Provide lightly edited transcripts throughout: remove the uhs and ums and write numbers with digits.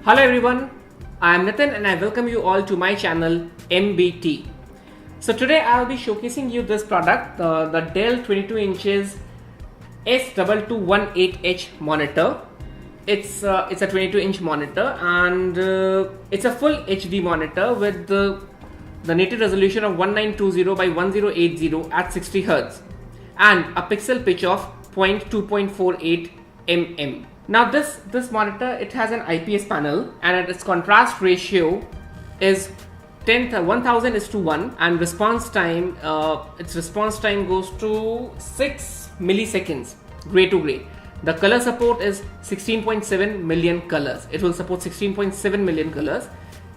Hello everyone, I am Nitin and I welcome you all to my channel MBT. So today I will be showcasing you this product, the Dell 22 inches S2218H monitor. It's a 22-inch monitor and it's a full HD monitor with the native resolution of 1920 by 1080 at 60 Hz and a pixel pitch of 2.48 mm. Now this monitor, it has an IPS panel and its contrast ratio is 1000:1 and response time, its response time goes to 6 milliseconds gray to gray. The color support is 16.7 million colors. It will support 16.7 million colors.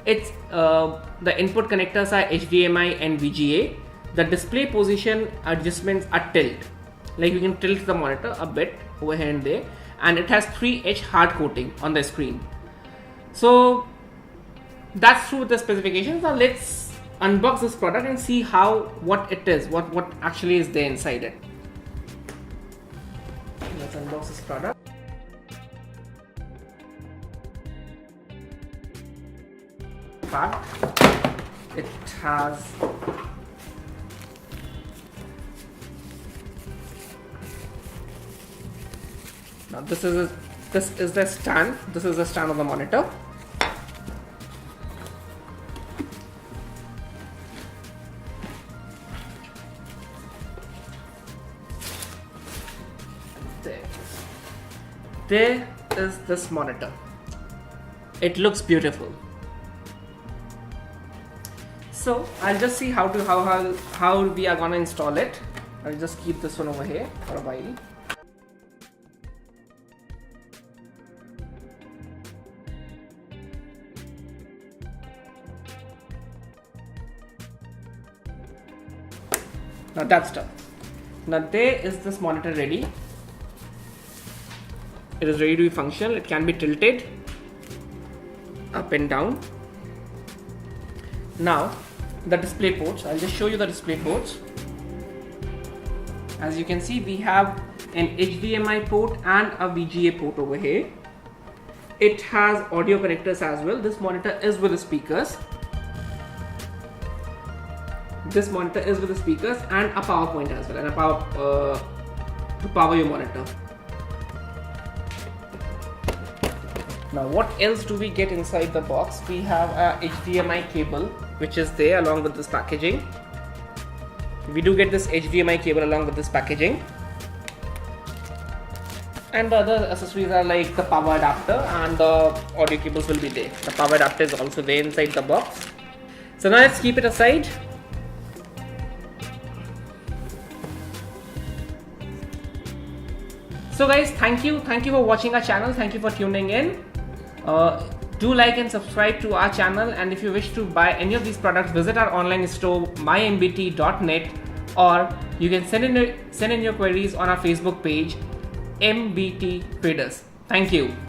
It's the input connectors are HDMI and VGA. The display position adjustments are tilt. Like you can tilt the monitor a bit over here and there, and it has 3H hard coating on the screen. So that's through the specifications. Now let's unbox this product and see what it is, what actually is there inside it. Let's unbox this product. It has now this is the stand. This is the stand of the monitor. There is this monitor. It looks beautiful. So I'll just see how we are gonna install it. I'll just keep this one over here for a while. Now that's done. Now there is this monitor ready. It is ready to be functional. It can be tilted up and down. Now the display ports, I'll just show you the display ports. As you can see, we have an HDMI port and a VGA port over here. It has audio connectors as well. This monitor is with the speakers. This monitor is with the speakers and a power point as well, and a power to power your monitor. Now what else do we get inside the box? We have a HDMI cable which is there along with this packaging. We do get this HDMI cable along with this packaging. And the other accessories are like the power adapter, and the audio cables will be there. The power adapter is also there inside the box. So now let's keep it aside. So guys, thank you for watching our channel. Thank you for tuning in. Do like and subscribe to our channel, and if you wish to buy any of these products, visit our online store mymbt.net, or you can send in your queries on our Facebook page MBT Traders. Thank you.